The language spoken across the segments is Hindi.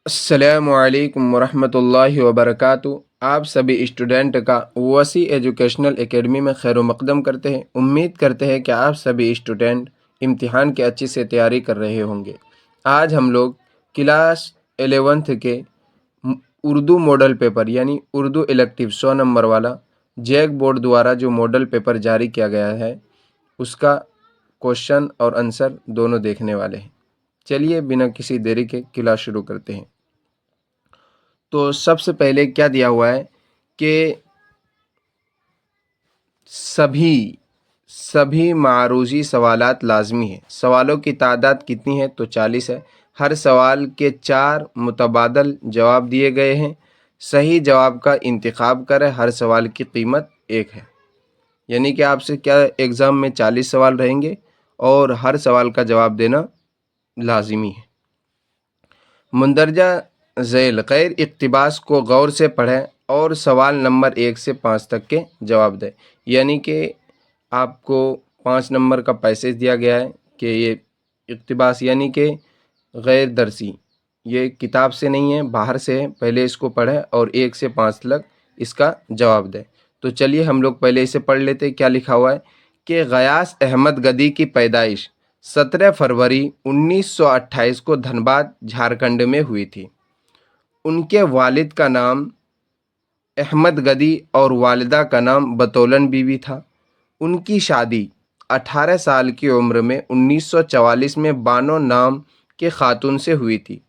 अस्सलामुअलैकुम वरहमतुल्लाहि वबरकातुहू। आप सभी स्टूडेंट का वसी एजुकेशनल एकेडमी में खैर मकदम करते हैं। उम्मीद करते हैं कि आप सभी स्टूडेंट इम्तिहान की अच्छी से तैयारी कर रहे होंगे। आज हम लोग क्लास 11th के उर्दू मॉडल पेपर यानी उर्दू इलेक्टिव 100 नंबर वाला जैक बोर्ड द्वारा जो मॉडल पेपर जारी किया गया है उसका क्वेश्चन और आंसर दोनों देखने वाले हैं। चलिए बिना किसी देरी के क्लास शुरू करते हैं। तो सबसे पहले क्या दिया हुआ है कि सभी सभी मारूजी सवालात लाजमी है। सवालों की तादाद कितनी है? तो 40 है। हर सवाल के 4 मुतबादल जवाब दिए गए हैं। सही जवाब का इंतखाब करें। हर सवाल की कीमत 1 है। यानी कि आपसे क्या एग्ज़ाम में 40 सवाल रहेंगे और हर सवाल का जवाब देना लाजिमी है। मुंदरजा झैल गैर इक़्तिबास को गौर से पढ़ें और सवाल नंबर 1 से 5 तक के जवाब दें। यानी कि आपको 5 नंबर का पैसेज दिया गया है कि ये इक़्तिबास यानी कि गैर दरसी, ये किताब से नहीं है, बाहर से है। पहले इसको पढ़ें और 1 से 5 तक इसका जवाब दें। तो चलिए हम लोग पहले इसे पढ़ लेते हैं। क्या लिखा हुआ है कि गयास अहमद गदी की पैदाइश 17 फरवरी 1928 को धनबाद झारखंड में हुई थी। उनके वालिद का नाम अहमद गदी और वालिदा का नाम बतौलन बीवी था। उनकी शादी 18 साल की उम्र में 1944 में बानो नाम के खातून से हुई थी।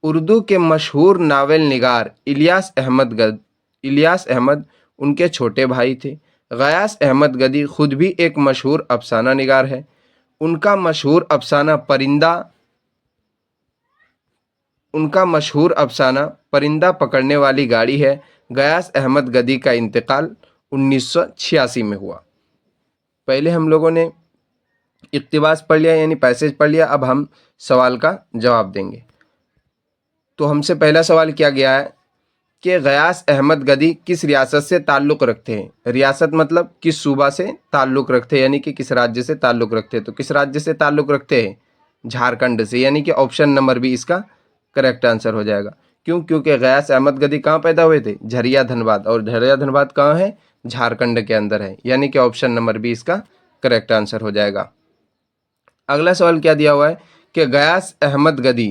उर्दू के मशहूर नावल निगार इलियास अहमद उनके छोटे भाई थे। गयास अहमद गदी खुद भी एक मशहूर अफसाना निगार है। उनका मशहूर अफसाना परिंदा पकड़ने वाली गाड़ी है। गयास अहमद गदी का इंतकाल 1986 में हुआ। पहले हम लोगों ने इक़्तिबास पढ़ लिया यानी पैसेज पढ़ लिया। अब हम सवाल का जवाब देंगे। तो हमसे पहला सवाल किया गया है कि गयास अहमद गदी किस रियासत से ताल्लुक़ रखते हैं। रियासत मतलब किस सूबा से ताल्लुक़ रखते हैं, यानी कि किस राज्य से ताल्लुक़ रखते हैं। तो किस राज्य से ताल्लुक़ रखते हैं? झारखंड से, यानी कि ऑप्शन नंबर बी इसका करेक्ट आंसर हो जाएगा। क्यों? क्योंकि गयास अहमद गदी कहाँ पैदा हुए थे? झरिया धनबाद, और झरिया धनबाद कहाँ है? झारखंड के अंदर है। यानी कि ऑप्शन नंबर बी इसका करेक्ट आंसर हो जाएगा। अगला सवाल क्या दिया हुआ है कि गयास अहमद गदी,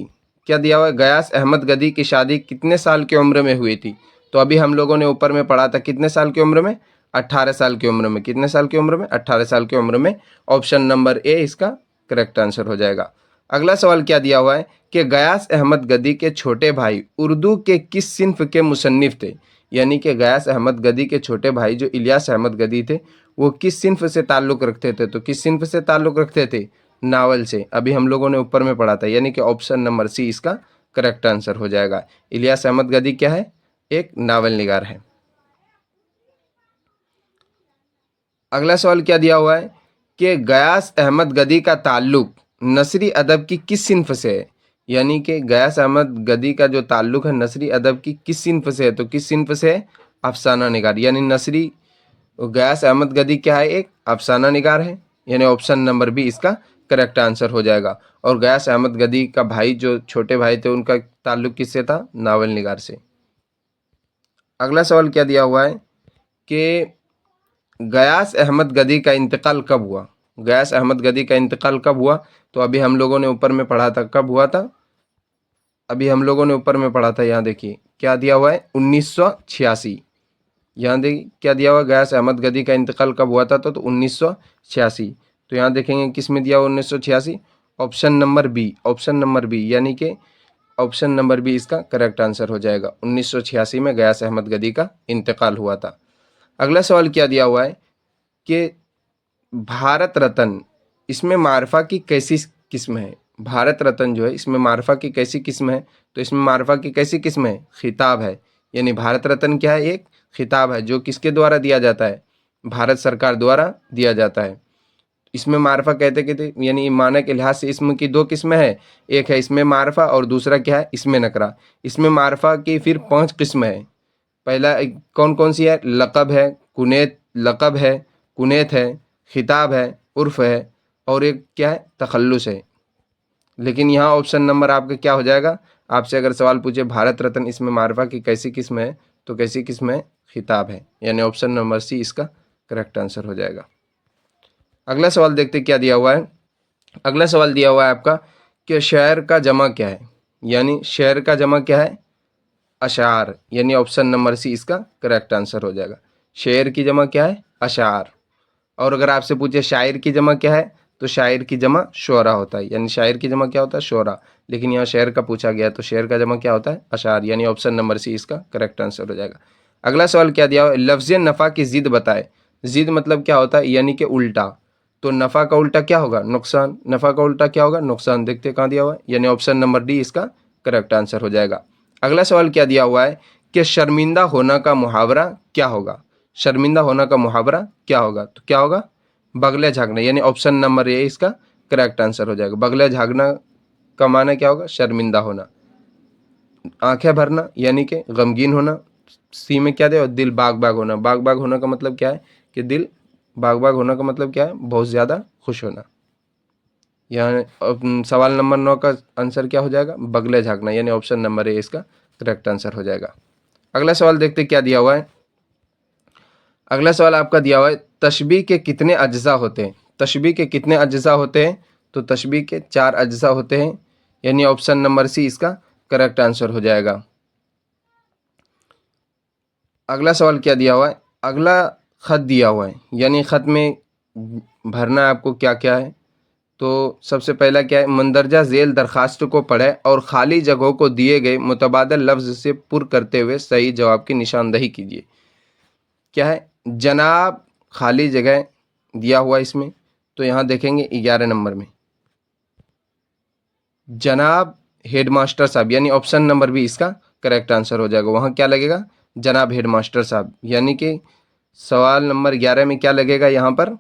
क्या दिया हुआ है? गयास अहमद गदी की शादी कितने साल की उम्र में हुई थी? तो अभी हम लोगों ने ऊपर में पढ़ा था कितने साल की उम्र में? 18 साल की उम्र में। कितने साल की उम्र में? 18 साल की उम्र में। ऑप्शन नंबर ए इसका करेक्ट आंसर हो जाएगा। अगला सवाल क्या दिया हुआ है कि गयास अहमद गदी के छोटे भाई उर्दू के किस सिन्फ के मुसन्निफ थे? यानी कि गयास अहमद गदी के छोटे भाई जो इलियास अहमद गदी थे वो किस सिन्फ से ताल्लुक़ रखते थे? तो किस सिन्फ से ताल्लुक़ रखते थे? नावल से। अभी हम लोगों ने ऊपर में पढ़ा था, यानी कि ऑप्शन नंबर सी इसका करेक्ट आंसर हो जाएगा। इलियास अहमद गदी क्या है? एक नावल निगार है। अगला सवाल क्या दिया हुआ है कि गयास अहमद गदी का ताल्लुक नसरी अदब की किस सिन्फ से है? यानी कि गयास अहमद गदी का जो ताल्लुक है नसरी अदब की किस सिन्फ से है? तो किस सिन्फ से है? अफसाना निगार। यानी नसरी गयास अहमद गदी क्या है? एक अफसाना निगार है। यानी ऑप्शन नंबर बी इसका करेक्ट आंसर हो जाएगा। और गयास अहमद गदी का भाई जो छोटे भाई थे उनका ताल्लुक किससे था? नावल निगार से। अगला सवाल क्या दिया हुआ है कि गयास अहमद गदी का इंतकाल कब हुआ? गयास अहमद गदी का इंतकाल कब हुआ? तो अभी हम लोगों ने ऊपर में पढ़ा था, कब हुआ था? अभी हम लोगों ने ऊपर में पढ़ा था, यहाँ देखिए क्या दिया हुआ है? 1986। यहाँ देखिए क्या दिया हुआ है? गयास अहमद गदी का इंतकाल कब हुआ था? तो 1986। तो यहाँ देखेंगे किस में दिया हुआ 1986? Option number B, option number B, यानी कि ऑप्शन नंबर बी इसका करेक्ट आंसर हो जाएगा। 1986 में गयास अहमद गदी का इंतकाल हुआ था। अगला सवाल क्या दिया हुआ है कि भारत रत्न इसमें मारफा की कैसी किस्म है? भारत रत्न जो है इसमें मारफा की कैसी किस्म है? तो इसमें मारफा की कैसी किस्म है? खिताब है। यानी भारत रत्न क्या है? एक खिताब है जो किसके द्वारा दिया जाता है? भारत सरकार द्वारा दिया जाता है। इसमें मारफा कहते यानी माना के लिहाज से इसमें की 2 किस्में हैं। एक है इसमें मारफा और दूसरा क्या है? इसमें नकरा। इसमें मारफा की फिर 5 किस्म है। पहला कौन कौन सी है? लक़ब है, कुनैत, लक़ब है, कुनैत है, खिताब है, उर्फ़ है, और एक क्या है? तखल्लुस है। लेकिन यहाँ ऑप्शन नंबर आपका क्या हो जाएगा? आपसे अगर सवाल पूछे भारत रत्न इसमें मारवा की कैसी किस्म है, तो कैसी किस्म है, खिताब है, यानी ऑप्शन नंबर सी इसका करेक्ट आंसर हो जाएगा। अगला सवाल देखते क्या दिया हुआ है। अगला सवाल दिया हुआ है आपका कि शेर का जमा क्या है, यानी शेर का जमा क्या है, अशार, यानी ऑप्शन नंबर सी इसका करेक्ट आंसर हो जाएगा। शेर की जमा क्या है, अशार। और अगर आपसे पूछे शायर की जमा क्या है, तो शायर की जमा शोरा होता है, यानी शायर की जमा क्या होता है, शोरा। लेकिन यहाँ शेर का पूछा गया तो शेर का जमा क्या होता है, अशार, यानी ऑप्शन नंबर सी इसका करेक्ट आंसर हो जाएगा। अगला सवाल क्या दिया हुआ है, लफ्ज़ नफ़ा की जिद बताए। जिद मतलब क्या होता है, यानी कि उल्टा। तो नफ़ा का उल्टा क्या होगा, नुकसान। नफ़ा का उल्टा क्या होगा, नुकसान। देखते कहाँ दिया हुआ है, यानी ऑप्शन नंबर डी इसका करेक्ट आंसर हो जाएगा। अगला सवाल क्या दिया हुआ है कि शर्मिंदा होना का मुहावरा क्या होगा। शर्मिंदा होना का मुहावरा क्या होगा, तो क्या होगा, बगले झाँकना, यानी ऑप्शन नंबर ए इसका करेक्ट आंसर हो जाएगा। बगले झाँकना का माना क्या होगा, शर्मिंदा होना। आंखें भरना यानी कि गमगीन होना। सी में क्या दे, दिल बाग बाग होना। बाग बाग होना का मतलब क्या है, कि दिल बाग बाग होना का मतलब क्या है, बहुत ज़्यादा खुश होना। यहाँ सवाल नंबर 9 का आंसर क्या हो जाएगा, बगले झाँकना, यानी ऑप्शन नंबर ए इसका करेक्ट आंसर हो जाएगा। अगला सवाल देखते क्या दिया हुआ है। अगला सवाल आपका दिया हुआ है, तशबीह के कितने अज्जा होते हैं। तशबीह के कितने अज्जा होते हैं, तो तशबीह के 4 अज्जा होते हैं, यानी ऑप्शन नंबर सी इसका करेक्ट आंसर हो जाएगा। अगला सवाल क्या दिया हुआ है, अगला खत दिया हुआ है, यानी खत में भरना है आपको क्या क्या है। तो सबसे पहला क्या है, मंदरजा झेल दरखास्त को पढ़े और खाली जगहों को दिए गए मुतबादल लफ्ज़ से पुर करते हुए सही जवाब की निशानदही कीजिए। क्या है, जनाब खाली जगह दिया हुआ इसमें, तो यहाँ देखेंगे 11 नंबर में जनाब हेडमास्टर साहब, यानी ऑप्शन नंबर बी इसका करेक्ट आंसर हो जाएगा। वहाँ क्या लगेगा, जनाब हेडमास्टर साहब, यानी कि सवाल नंबर 11 में क्या लगेगा, यहाँ पर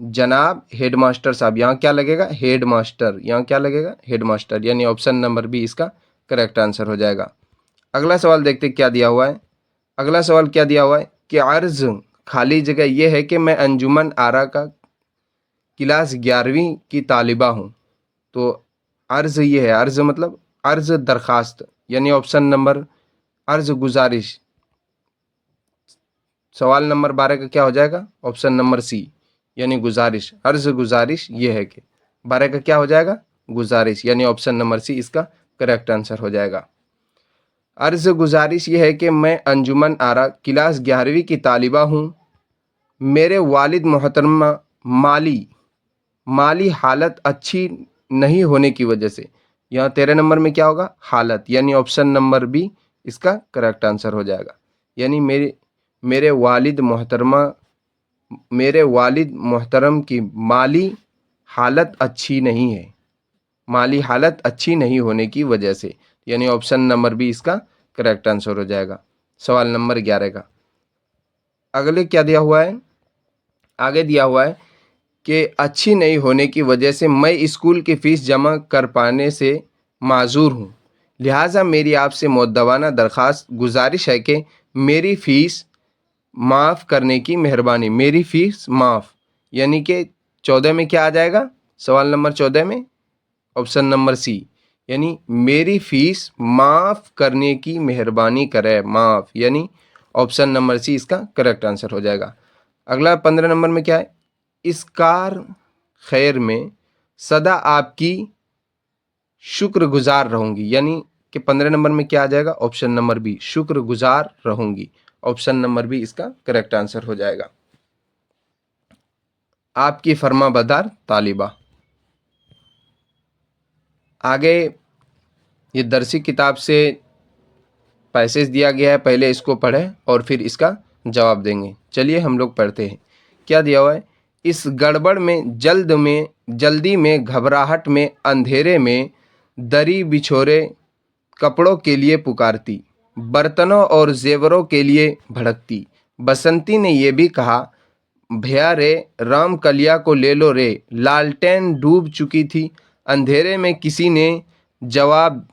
जनाब हेडमास्टर साहब, यहाँ क्या लगेगा, हेडमास्टर, यहाँ क्या लगेगा, हेडमास्टर, यानी ऑप्शन नंबर बी इसका करेक्ट आंसर हो जाएगा। अगला सवाल देखते क्या दिया हुआ है। अगला सवाल क्या दिया हुआ है कि अर्ज खाली जगह ये है कि मैं अंजुमन आरा का क्लास 11वीं की तालिबा हूँ। तो अर्ज ये है, अर्ज मतलब अर्ज दरखास्त, यानी ऑप्शन नंबर अर्ज गुजारिश। सवाल नंबर 12 का क्या हो जाएगा, ऑप्शन नंबर सी, यानी गुजारिश। अर्ज गुजारिश ये है कि 12 का क्या हो जाएगा, गुजारिश, यानी ऑप्शन नंबर सी इसका करेक्ट आंसर हो जाएगा। अर्ज गुजारिश ये है कि मैं अंजुमन आरा क्लास 11वीं की तालिबा हूँ। मेरे वालिद मोहतरमा माली हालत अच्छी नहीं होने की वजह से, यहाँ 13 नंबर में क्या होगा, हालत, यानी ऑप्शन नंबर बी इसका करेक्ट आंसर हो जाएगा। यानी मेरे वालिद मोहतरम की माली हालत अच्छी नहीं है, माली हालत अच्छी नहीं होने की वजह से, यानी ऑप्शन नंबर बी इसका करेक्ट आंसर हो जाएगा सवाल नंबर 11 का। अगले क्या दिया हुआ है, आगे दिया हुआ है कि अच्छी नहीं होने की वजह से मैं स्कूल की फ़ीस जमा कर पाने से माजूर हूँ, लिहाजा मेरी आपसे मुद्दवाना दरख्वास्त गुजारिश है कि मेरी फ़ीस माफ़ करने की मेहरबानी। मेरी फ़ीस माफ़, यानी कि 14 में क्या आ जाएगा, सवाल नंबर 14 में ऑप्शन नंबर सी, यानी मेरी फ़ीस माफ़ करने की मेहरबानी करे, माफ़, यानी ऑप्शन नंबर सी इसका करेक्ट आंसर हो जाएगा। अगला 15 नंबर में क्या है, इस कार खैर में सदा आपकी शुक्रगुजार रहूंगी, यानी कि 15 नंबर में क्या आ जाएगा, ऑप्शन नंबर बी, शुक्रगुजार रहूंगी, ऑप्शन नंबर बी इसका करेक्ट आंसर हो जाएगा। आपकी फरमाबरदार तालिबा। आगे ये दरसी किताब से पैसेज दिया गया है, पहले इसको पढ़ें और फिर इसका जवाब देंगे। चलिए हम लोग पढ़ते हैं। क्या दिया हुआ है, इस गड़बड़ में जल्दी में घबराहट में अंधेरे में दरी बिछोरे कपड़ों के लिए पुकारती, बर्तनों और जेवरों के लिए भड़कती। बसंती ने यह भी कहा, भैया रे राम कलिया को ले लो रे। लालटेन डूब चुकी थी, अंधेरे में किसी ने जवाब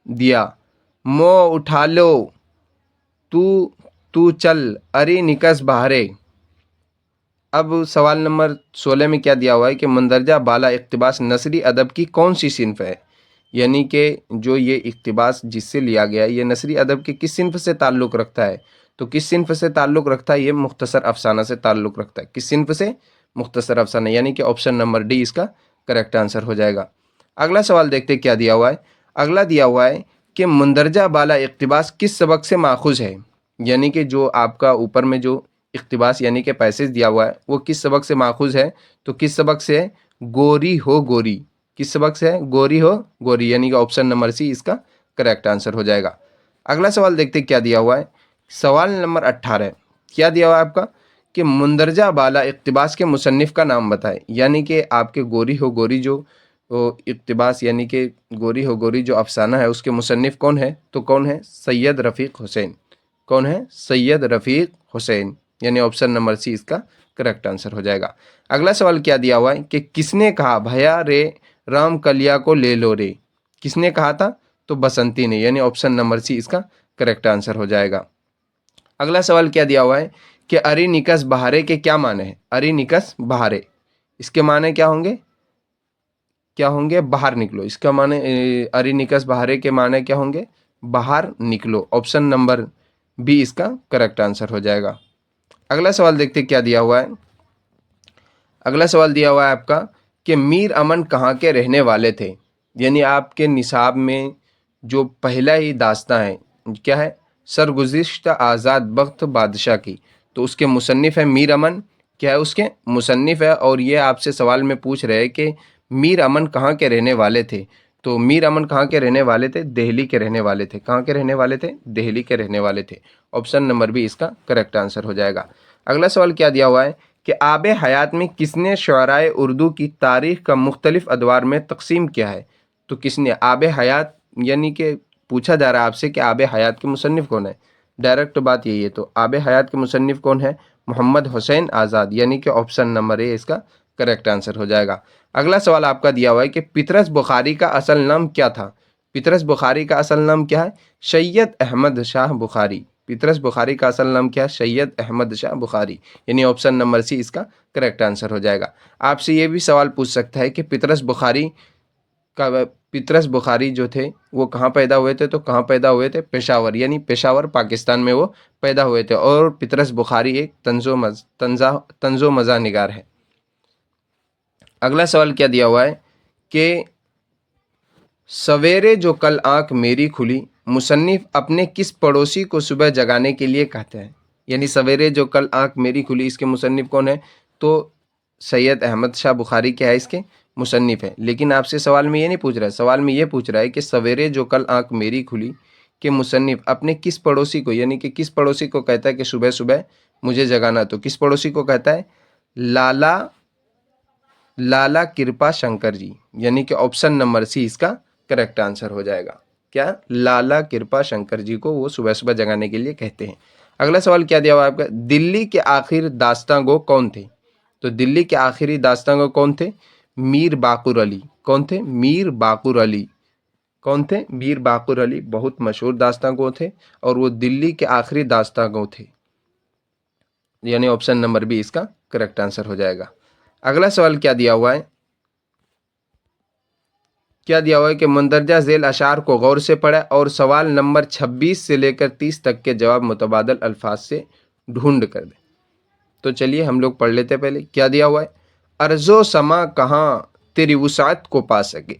दिया, मोह उठा लो तू तू चल अरे निकस बहारे। अब सवाल नंबर 16 में क्या दिया हुआ है कि मंदरजा बाला इक़्तिबास नसरी अदब की कौन सी सिन्फ है, यानी कि जो ये इक़्तिबास जिससे लिया गया है ये नसरी अदब के किस सिन्फ़ से ताल्लुक़ रखता है? तो किस सिन्फ़ से ताल्लुक़ रखता है? ये मुख्तसर अफ़साना से ताल्लुक़ रखता है। किस सिन्फ़ से? मुख्तसर अफ़साना, यानी कि ऑप्शन नंबर डी इसका करेक्ट आंसर हो जाएगा। अगला सवाल देखते हैं क्या दिया हुआ है। अगला दिया हुआ है कि मुंदरजा बाला इक़्तिबास किस सबक से माख़ूज़ है? यानी कि जो आपका ऊपर में जो इक़्तिबास यानी कि पैसेज दिया हुआ है वो किस सबक से माख़ूज़ है? तो किस सबक से है? गोरी हो गोरी। किस सबक से है? गोरी हो गोरी, यानी कि ऑप्शन नंबर सी इसका करेक्ट आंसर हो जाएगा। अगला सवाल देखते हैं क्या दिया हुआ है। सवाल नंबर 18 क्या दिया हुआ है आपका कि मुंदरजा बाला इक़्तिबास के मुसन्निफ़ का नाम बताएं। यानी कि आपके गोरी हो गोरी जो इक़्तिबास यानी कि गोरी हो गोरी जो अफ़साना है उसके मुसन्निफ़ कौन है? तो कौन है? सैयद रफ़ीक हुसैन। कौन है? सैयद रफ़ीक हुसैन, यानी ऑप्शन नंबर सी इसका करेक्ट आंसर हो जाएगा। अगला सवाल क्या दिया हुआ है कि किसने कहा भैया रे राम कलिया को ले लो रे? किसने कहा था? तो बसंती ने, यानी ऑप्शन नंबर सी इसका करेक्ट आंसर हो जाएगा। अगला सवाल क्या दिया हुआ है कि अरी निकस बहारे के क्या माने हैं? अरी निकस बहारे, इसके माने क्या होंगे? क्या होंगे? बाहर निकलो। इसका माने अरी निकस बहारे के माने क्या होंगे? बाहर निकलो। ऑप्शन नंबर बी इसका करेक्ट आंसर हो जाएगा। अगला सवाल देखते क्या दिया हुआ है। अगला सवाल दिया हुआ है आपका कि मीर अमन कहाँ के रहने वाले थे? यानी आपके निसाब में जो पहला ही दास्तां है क्या है? सरगुज़िश्ता आज़ाद बख्त बादशाह की, तो उसके मुसन्निफ़ है मीर अमन। क्या है? उसके मुसन्निफ़ है। और ये आपसे सवाल में पूछ रहे हैं कि मीर अमन कहाँ के रहने वाले थे? तो मीर अमन कहाँ के रहने वाले थे? दिल्ली के रहने वाले थे। कहाँ के रहने वाले थे? दिल्ली के रहने वाले थे। ऑप्शन नंबर बी इसका करेक्ट आंसर हो जाएगा। अगला सवाल क्या दिया हुआ है कि आब हयात में किसने शुअराए उर्दू की तारीख़ का मुख्तलिफ़ अदवार में तकसीम किया है? तो किसने? आब हयात यानी कि पूछा जा रहा है आपसे कि आब हयात के मुसन्निफ़ कौन है? डायरेक्ट बात यही है। तो आब हयात के मुसन्निफ़ कौन है? मोहम्मद हुसैन आज़ाद, यानी कि ऑप्शन नंबर ए इसका करेक्ट आंसर हो जाएगा। अगला सवाल आपका दिया हुआ है कि पितरस बुखारी का असल नाम क्या था? पितरस बुखारी का असल नाम क्या है? सैयद अहमद शाह बुखारी। पितरस बुखारी का असल नाम क्या है? सैयद अहमद शाह बुखारी, यानी ऑप्शन नंबर सी इसका करेक्ट आंसर हो जाएगा। आपसे ये भी सवाल पूछ सकता है कि पितरस बुखारी जो थे वो कहाँ पैदा हुए थे? तो कहाँ पैदा हुए थे? पेशावर, यानी पेशावर पाकिस्तान में वो पैदा हुए थे। और पितरस बुखारी एक तंजो मज़ा निगार है। अगला सवाल क्या दिया हुआ है कि सवेरे जो कल आंख मेरी खुली मुसन्निफ अपने किस पड़ोसी को सुबह जगाने के लिए कहते हैं? यानी सवेरे जो कल आंख मेरी खुली इसके मुसन्निफ कौन है? तो सैयद अहमद शाह बुखारी क्या है इसके मुसन्निफ है। लेकिन आपसे सवाल में ये नहीं पूछ रहा है, सवाल में ये पूछ रहा है कि सवेरे जो कल आंख मेरी खुली के मुसन्निफ अपने किस पड़ोसी को, यानी कि किस पड़ोसी को कहता है कि सुबह सुबह मुझे जगाना? तो किस पड़ोसी को कहता है? लाला कृपा शंकर जी, यानी कि ऑप्शन नंबर सी इसका करेक्ट आंसर हो जाएगा। क्या? लाला कृपा शंकर जी को वो सुबह सुबह जगाने के लिए कहते हैं। अगला सवाल क्या दिया हुआ है आपका? दिल्ली के आखिर दास्तां गो कौन थे? तो दिल्ली के आखिरी दास्तां गो कौन थे? मीर बाकुर अली। कौन थे? मीर बाकुर अली। कौन थे? मीर बाकुर अली बहुत मशहूर दास्तां गो थे और वो दिल्ली के आखिरी दास्तां गो थे, यानी ऑप्शन नंबर बी इसका करेक्ट आंसर हो जाएगा। अगला सवाल क्या दिया हुआ है? क्या दिया हुआ है कि मंदरजा झेल अशार को गौर से पढ़े और सवाल नंबर 26 से लेकर 30 तक के जवाब मुतबादल अल्फाज से ढूंढ कर दे। तो चलिए हम लोग पढ़ लेते हैं। पहले क्या दिया हुआ है? अर्जो समा कहाँ तेरी वुसात को पा सके,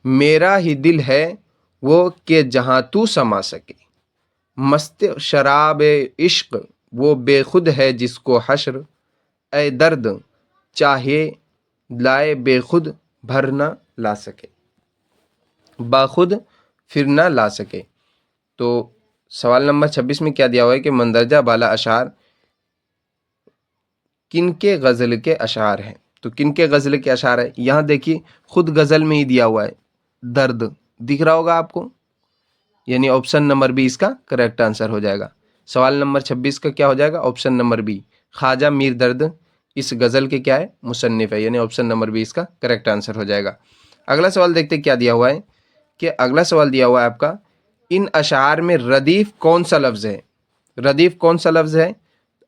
मेरा ही दिल है वो कि जहाँ तू समा सके, मस्त शराब इश्क वो बेखुद है जिसको हश्र, ए दर्द चाहे लाए बेखुद भर न ला सके, बाखुद फिर ना ला सके। तो सवाल नंबर 26 में क्या दिया हुआ है कि मंदरजा बाला अशार किनके गज़ल के अशार हैं? तो किनके गज़ल के अशार है? यहाँ देखिए खुद गज़ल में ही दिया हुआ है, दर्द दिख रहा होगा आपको, यानी ऑप्शन नंबर बी इसका करेक्ट आंसर हो जाएगा। सवाल नंबर 26 का क्या हो जाएगा? Option number B. Khwaja Mir Dard इस गज़ल के क्या है? मुसन्निफ है, यानी ऑप्शन नंबर बी इसका करेक्ट आंसर हो जाएगा। अगला सवाल देखते क्या दिया हुआ है कि अगला सवाल दिया हुआ है आपका, इन अशार में रदीफ कौन सा लफ्ज़ है? रदीफ कौन सा लफ्ज़ है?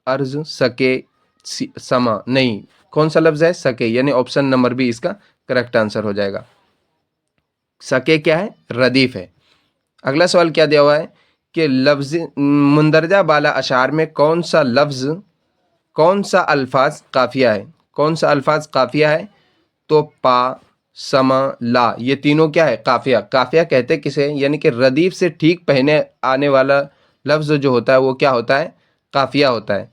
अर्ज सके समा नहीं, कौन सा लफ्ज़ है? सके, यानी ऑप्शन नंबर बी इसका करेक्ट आंसर हो जाएगा। सके क्या है, रदीफ है। अगला सवाल क्या दिया हुआ है कि लफ्ज मुंदरजा बाला अशार में कौन सा लफ्ज, कौन सा अल्फाज काफिया है, कौन सा अल्फाज काफिया है? तो पा, समा, ला, ये तीनों क्या है, काफिया। काफिया कहते किसे, यानी कि रदीफ से ठीक पहने आने वाला लफ्ज जो होता है वो क्या होता है, काफिया होता है।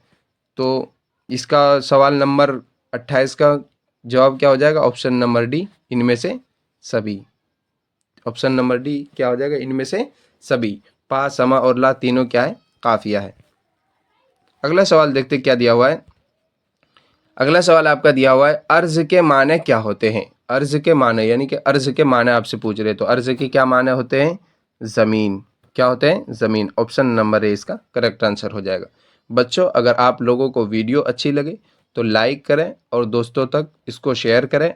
तो इसका सवाल नंबर 28 का जवाब क्या हो जाएगा, ऑप्शन नंबर डी, इनमें से सभी। ऑप्शन नंबर डी क्या हो जाएगा, इनमें से सभी। पा, समा और ला तीनों क्या है, काफिया है। अगला सवाल देखते क्या दिया हुआ है। अगला सवाल आपका दिया हुआ है, अर्ज के माने क्या होते हैं? अर्ज के माने यानी कि अर्ज के माने आपसे पूछ रहे, तो अर्ज के क्या माने होते हैं, ज़मीन। क्या होते हैं, ज़मीन। ऑप्शन नंबर ए इसका करेक्ट आंसर हो जाएगा। बच्चों, अगर आप लोगों को वीडियो अच्छी लगे तो लाइक करें और दोस्तों तक इसको शेयर करें,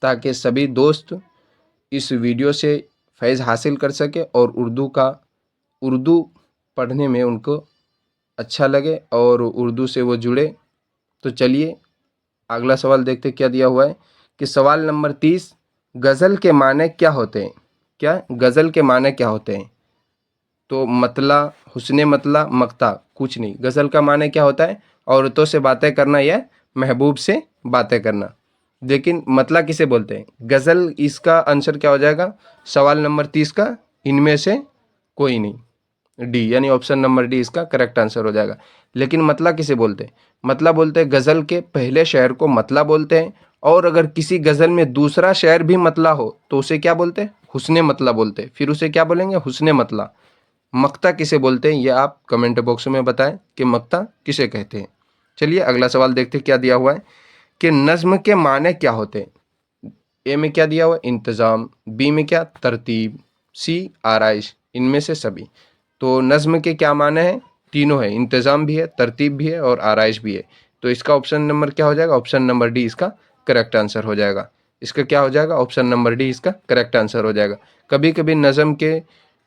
ताकि सभी दोस्त इस वीडियो से फैज़ हासिल कर सके और उर्दू पढ़ने में उनको अच्छा लगे और उर्दू से वो जुड़े। तो चलिए अगला सवाल देखते क्या दिया हुआ है कि सवाल नंबर 30, गज़ल के माने क्या होते हैं? क्या गज़ल के माने क्या होते हैं? तो मतला, हुस्ने मतला, मक्ता, कुछ नहीं। गज़ल का माने क्या होता है, औरतों से बातें करना या महबूब से बातें करना। लेकिन मतला किसे बोलते हैं? गज़ल, इसका आंसर क्या हो जाएगा सवाल नंबर 30 का, इनमें से कोई नहीं, डी, यानी ऑप्शन नंबर डी इसका करेक्ट आंसर हो जाएगा। लेकिन मतला किसे बोलते हैं? मतला बोलते हैं गज़ल के पहले शेर को मतला बोलते हैं, और अगर किसी गज़ल में दूसरा शेर भी मतला हो तो उसे क्या बोलते हैं, हुस्ने मतला बोलते हैं। फिर उसे क्या बोलेंगे, हुस्ने मतला। मक्ता किसे बोलते हैं, ये आप कमेंट बॉक्स में बताएं कि मक्ता किसे कहते हैं। चलिए अगला सवाल देखते हैं क्या दिया हुआ है कि नज़्म के माने क्या होते हैं? ए में क्या दिया हुआ है, इंतज़ाम। बी में क्या, तरतीब। सी, आराइश। इनमें से सभी। तो नज़्म के क्या माने हैं, तीनों है, इंतज़ाम भी है, तरतीब भी है और आराइश भी है। तो इसका ऑप्शन नंबर क्या हो जाएगा, ऑप्शन नंबर डी इसका करेक्ट आंसर हो जाएगा। इसका क्या हो जाएगा, ऑप्शन नंबर डी इसका करेक्ट आंसर हो जाएगा। कभी कभी नज़्म के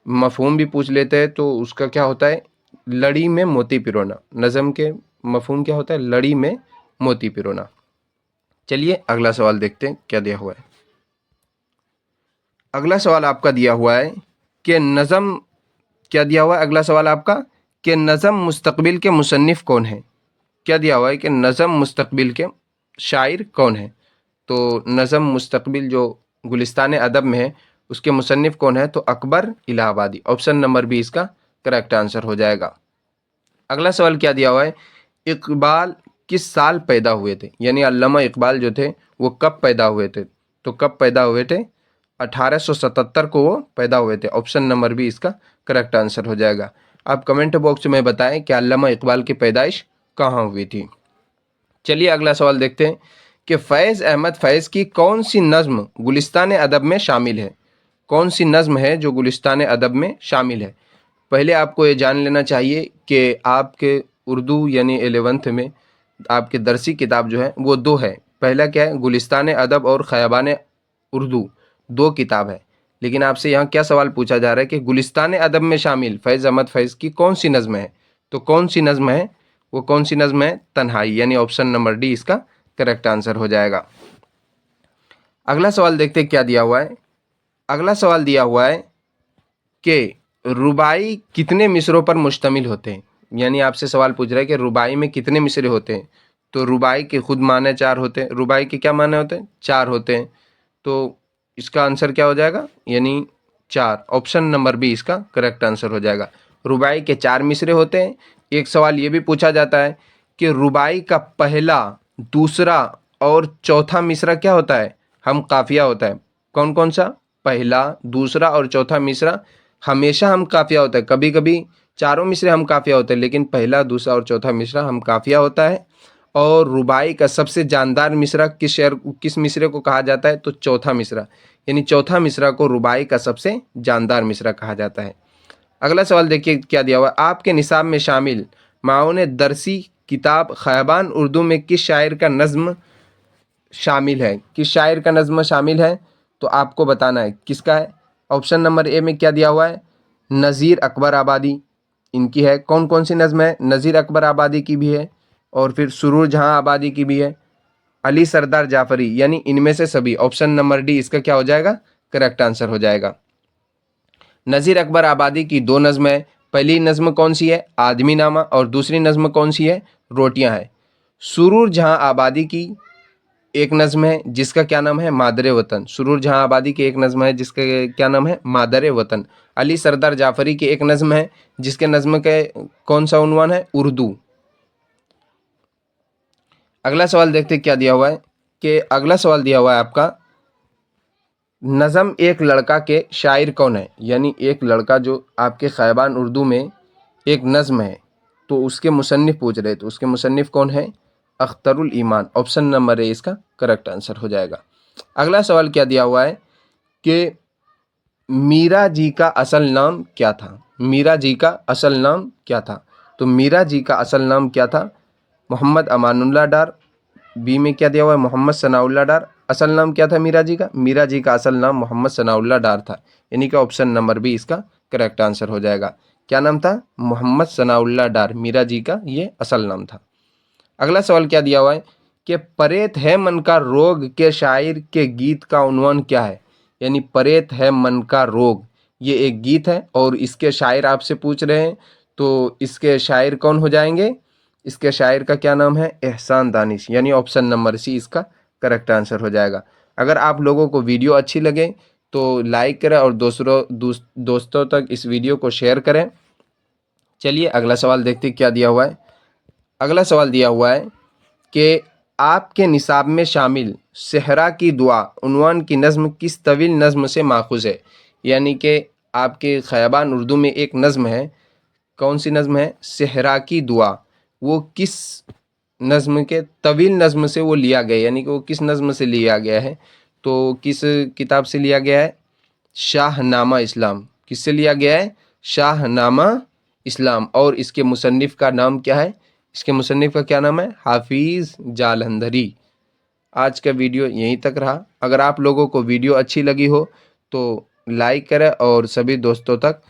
मफ़हूम भी पूछ लेते हैं, तो उसका क्या होता है, लड़ी में मोती पिरोना। नज़्म के मफ़हूम क्या होता है, लड़ी में मोती पिरोना। चलिए अगला सवाल देखते हैं क्या दिया हुआ है। अगला सवाल आपका दिया हुआ है कि नज़्म, क्या दिया हुआ है अगला सवाल आपका कि नज़्म मुस्तक़बिल के मुसन्निफ़ कौन है? क्या दिया हुआ है कि नज़्म मुस्तक़बिल के शायर कौन है? तो नज़्म मुस्तक़बिल जो गुलिस्तान अदब में है उसके मुसन्निफ़ कौन है? तो अकबर इलाहाबादी। ऑप्शन नंबर बी इसका करेक्ट आंसर हो जाएगा। अगला सवाल क्या दिया हुआ है, इकबाल किस साल पैदा हुए थे? यानी अल्लामा इकबाल जो थे वो कब पैदा हुए थे? तो कब पैदा हुए थे, 1877 को वो पैदा हुए थे। ऑप्शन नंबर बी इसका करेक्ट आंसर हो जाएगा। आप कमेंट बॉक्स में बताएं कि अल्लामा इकबाल की पैदाइश कहाँ हुई थी। चलिए अगला सवाल देखते हैं कि फैज़ अहमद फैज़ की कौन सी नज़्म गुलिस्तान अदब में शामिल है? कौन सी नज़्म है जो गुलिस्तान अदब में शामिल है? पहले आपको ये जान लेना चाहिए कि आपके उर्दू यानी 11th में आपके दरसी किताब जो है वो दो है। पहला क्या है, गुलिस्तान अदब और ख़याबान उर्दू, दो किताब है। लेकिन आपसे यहाँ क्या सवाल पूछा जा रहा है कि गुलिस्तान अदब में शामिल फैज़ अहमद फैज़ की कौन सी नज़्म है? तो कौन सी नज़्म है, वो कौन सी नज़्म है, तन्हाई, यानी ऑप्शन नंबर डी इसका करेक्ट आंसर हो जाएगा। अगला सवाल देखते हैं क्या दिया हुआ है। अगला सवाल दिया हुआ है कि रुबाई कितने मिसरों पर मुश्तमिल होते हैं? यानी आपसे सवाल पूछ रहा है कि रुबाई में कितने मिसरे होते हैं? तो रुबाई के खुद माने 4 होते हैं। रुबाई के क्या माने होते हैं, 4 होते हैं। तो इसका आंसर क्या हो जाएगा, यानी 4। ऑप्शन नंबर बी इसका करेक्ट आंसर हो जाएगा। रुबाई के 4 मिसरे होते हैं। एक सवाल ये भी पूछा जाता है कि रुबाई का पहला, दूसरा और चौथा मिसरा क्या होता है, हम काफिया होता है। कौन कौन सा, पहला, दूसरा और चौथा मिसरा हमेशा हम काफिया होता है। कभी कभी चारों मिसरे हम काफिया होते हैं, लेकिन पहला, दूसरा और चौथा मिसरा हम काफिया होता है। और रुबाई का सबसे जानदार मिसरा किस मिसरे को कहा जाता है? तो चौथा मिसरा, यानी चौथा मिसरा को रुबाई का सबसे जानदार मिसरा कहा जाता है। अगला सवाल देखिए क्या दिया हुआ है, आपके निसाब में शामिल माऊन दरसी किताब ख़याबान उर्दू में किस शायर का नज़्म शामिल है? किस शायर का नज़्म शामिल है? तो आपको बताना है किसका है। ऑप्शन नंबर ए में क्या दिया हुआ है, नज़ीर अकबर आबादी, इनकी है। कौन कौन सी नज़्म है, नज़ीर अकबर आबादी की भी है और फिर सुरूर जहाँ आबादी की भी है, अली सरदार जाफरी, यानी इनमें से सभी। ऑप्शन नंबर डी इसका क्या हो जाएगा, करेक्ट आंसर हो जाएगा। नज़ीर अकबर आबादी की 2 नज़्म है। पहली नज़्म कौन सी है? आदमी नामा, और दूसरी नज़्म कौन सी है? रोटियां है। सुरूर जहां आबादी की एक नज़्म है जिसका क्या नाम है? मादरे वतन। सुरूर जहां आबादी की एक नज़्म है जिसका क्या नाम है? मादरे वतन। अली सरदार जाफरी की एक नज़्म है जिसके नज़्म के कौन सा उन्वान है? उर्दू। अगला सवाल देखते क्या दिया हुआ है, कि अगला सवाल दिया हुआ है आपका, नज़म एक लड़का के शायर कौन है? यानी एक लड़का जो आपके ख़ैबान उर्दू में एक नज़्म है, तो उसके मुसन्निफ़ पूछ रहे, तो उसके मुसन्निफ़ कौन है? अख्तरुल ईमान। ऑप्शन नंबर ए इसका करेक्ट आंसर हो जाएगा। अगला सवाल क्या दिया हुआ है कि मीरा जी का असल नाम क्या था? मीरा जी का असल नाम क्या था? तो मीरा जी का असल नाम क्या था? मोहम्मद अमानुल्लाह डार। बी में क्या दिया हुआ है? मोहम्मद सनाउल्लाह डार। असल नाम क्या था मीरा जी का? मीरा जी का असल नाम मोहम्मद सनाउल्लाह डार था, यानी कि ऑप्शन नंबर बी इसका करेक्ट आंसर हो जाएगा। क्या नाम था? मोहम्मद सनाउल्लाह डार, मीरा जी का ये असल नाम था। अगला सवाल क्या दिया हुआ है कि परेत है मन का रोग के शायर के गीत का उन्वान क्या है? यानी परेत है मन का रोग, ये एक गीत है और इसके शायर आपसे पूछ रहे हैं, तो इसके शायर कौन हो जाएंगे? इसके शायर का क्या नाम है? एहसान दानिश, यानी ऑप्शन नंबर सी इसका करेक्ट आंसर हो जाएगा। अगर आप लोगों को वीडियो अच्छी लगे तो लाइक करें और दोस्तों तक इस वीडियो को शेयर करें। चलिए अगला सवाल देखते क्या दिया हुआ है। अगला सवाल दिया हुआ है कि आपके निसाब में शामिल सेहरा की दुआ उन्वान की नज़्म किस तवील नज़्म से माखूज़ है? यानी कि आपके ख़ैबान उर्दू में एक नज़्म है, कौन सी नज़्म है? सेहरा की दुआ। वो किस नज़्म के तवील नज़्म से वो लिया गया, यानी कि वो किस नज़्म से लिया गया है? तो किस किताब से लिया गया है? शाहनामा इस्लाम। किससे लिया गया है? शाहनामा इस्लाम। और इसके मुसन्निफ़ का नाम क्या है? इसके मुसन्निफ़ का क्या नाम है? हाफिज़ जालंधरी। आज का वीडियो यहीं तक रहा। अगर आप लोगों को वीडियो अच्छी लगी हो तो लाइक करें और सभी दोस्तों तक